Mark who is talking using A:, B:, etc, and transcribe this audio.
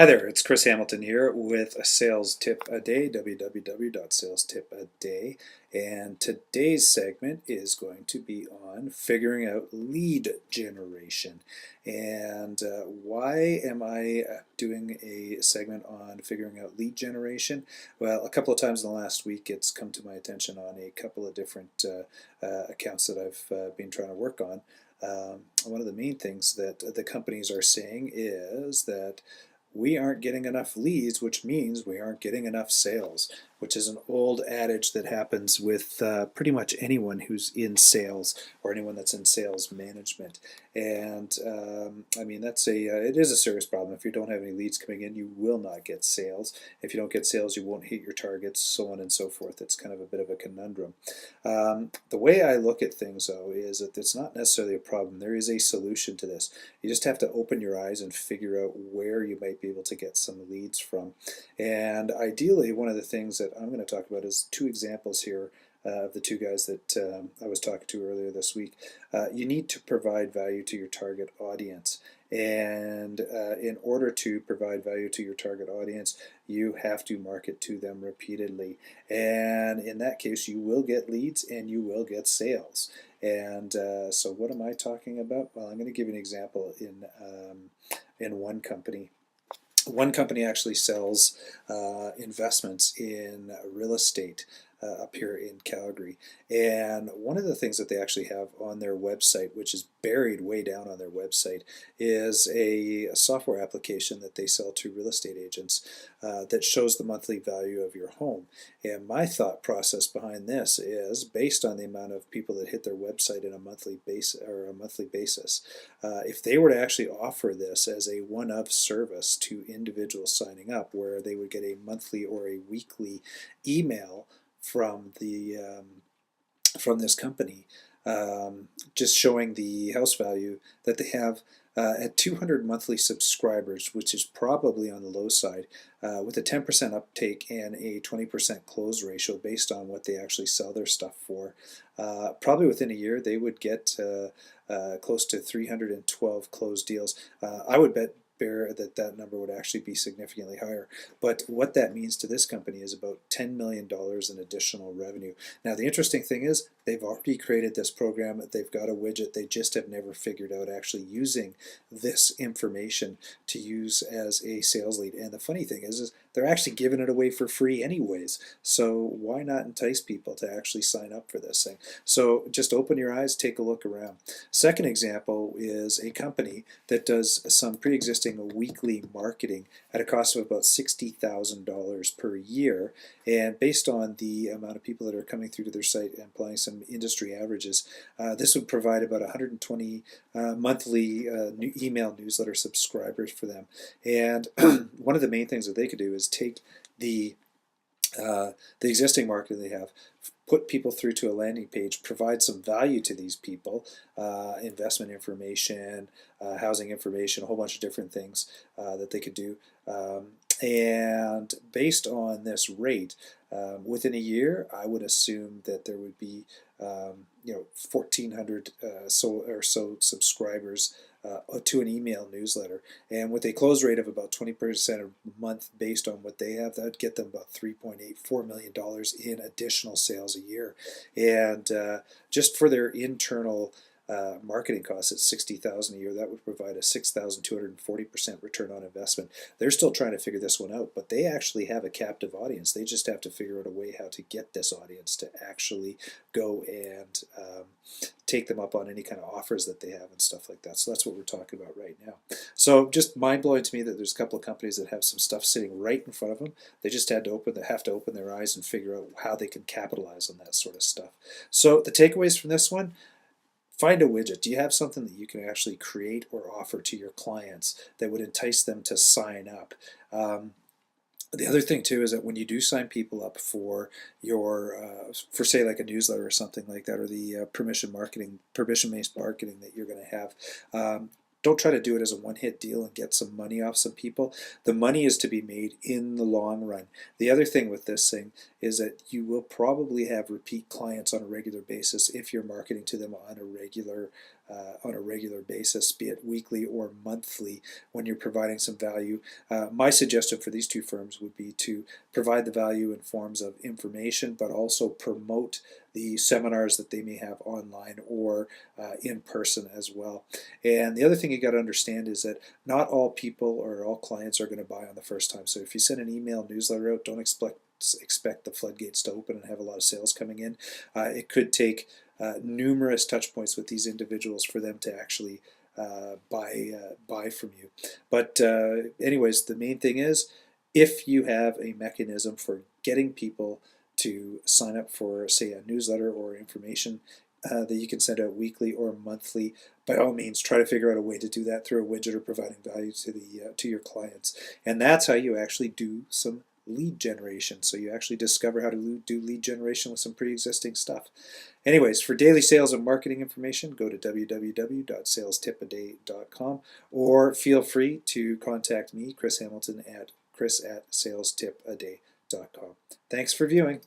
A: Hi there, it's Chris Hamilton here with a sales tip a day, www.salestipaday. And today's segment is going to be on figuring out lead generation. And why am I doing a segment on figuring out lead generation? Well, a couple of times in the last week, it's come to my attention on a couple of different accounts that I've been trying to work on. One of the main things that the companies are saying is that we aren't getting enough leads, which means we aren't getting enough sales, which is an old adage that happens with pretty much anyone who's in sales or anyone that's in sales management. And I mean, it is a serious problem. If you don't have any leads coming in, you will not get sales. If you don't get sales, you won't hit your targets, so on and so forth. It's kind of a bit of a conundrum. The way I look at things, though, is that it's not necessarily a problem. There is a solution to this. You just have to open your eyes and figure out where you might be able to get some leads from. And ideally, one of the things that I'm going to talk about is two examples here of the two guys that I was talking to earlier this week. You need to provide value to your target audience. And in order to provide value to your target audience, you have to market to them repeatedly. And in that case, you will get leads and you will get sales. And so what am I talking about? Well, I'm going to give you an example in one company. One company actually sells investments in real estate up here in Calgary. And one of the things that they actually have on their website, which is buried way down on their website, is a software application that they sell to real estate agents that shows the monthly value of your home. And my thought process behind this is based on the amount of people that hit their website in a monthly basis. If they were to actually offer this as a one-of service to individuals signing up, where they would get a monthly or a weekly email from this company, just showing the house value that they have at 200 monthly subscribers, which is probably on the low side, with a 10% uptake and a 20% close ratio based on what they actually sell their stuff for. Probably within a year, they would get close to 312 closed deals. I would bet that number would actually be significantly higher. But what that means to this company is about $10 million in additional revenue. Now, the interesting thing is they've already created this program. They've got a widget. They just have never figured out actually using this information to use as a sales lead. And the funny thing is they're actually giving it away for free anyways. So why not entice people to actually sign up for this thing? So just open your eyes, take a look around. Second example is a company that does some pre-existing weekly marketing at a cost of about $60,000 per year. And based on the amount of people that are coming through to their site and applying some industry averages, this would provide about 120 monthly email newsletter subscribers for them. And one of the main things that they could do is take the existing marketing they have, put people through to a landing page, provide some value to these people, investment information, housing information, a whole bunch of different things that they could do. And based on this rate, within a year, I would assume that there would be 1,400 so subscribers to an email newsletter, and with a close rate of about 20% a month based on what they have, that would get them about $3.84 million in additional sales a year. And just for their internal marketing costs at $60,000 a year, that would provide a 6,240% return on investment. They're still trying to figure this one out, but they actually have a captive audience. They just have to figure out a way how to get this audience to actually go and take them up on any kind of offers that they have and stuff like that. So that's what we're talking about right now. So just mind-blowing to me that there's a couple of companies that have some stuff sitting right in front of them. They just have to open their eyes and figure out how they can capitalize on that sort of stuff. So the takeaways from this one: find a widget. Do you have something that you can actually create or offer to your clients that would entice them to sign up? The other thing too is that when you do sign people up for for say like a newsletter or something like that, or the permission-based marketing that you're going to have, don't try to do it as a one-hit deal and get some money off some people. The money is to be made in the long run. The other thing with this thing is that you will probably have repeat clients on a regular basis if you're marketing to them on a regular basis, be it weekly or monthly, when you're providing some value. My suggestion for these two firms would be to provide the value in forms of information, but also promote the seminars that they may have online or in person as well. And the other thing you got to understand is that not all people or all clients are going to buy on the first time. So if you send an email newsletter out, don't expect the floodgates to open and have a lot of sales coming in. It could take numerous touch points with these individuals for them to actually buy from you. But anyways, the main thing is, if you have a mechanism for getting people to sign up for, say, a newsletter or information that you can send out weekly or monthly, by all means, try to figure out a way to do that through a widget or providing value to your clients. And that's how you actually do some lead generation. So you actually discover how to do lead generation with some pre-existing stuff. Anyways, for daily sales and marketing information, go to www.salestipaday.com, or feel free to contact me, Chris Hamilton, at chris@salestipaday.com. Thanks for viewing.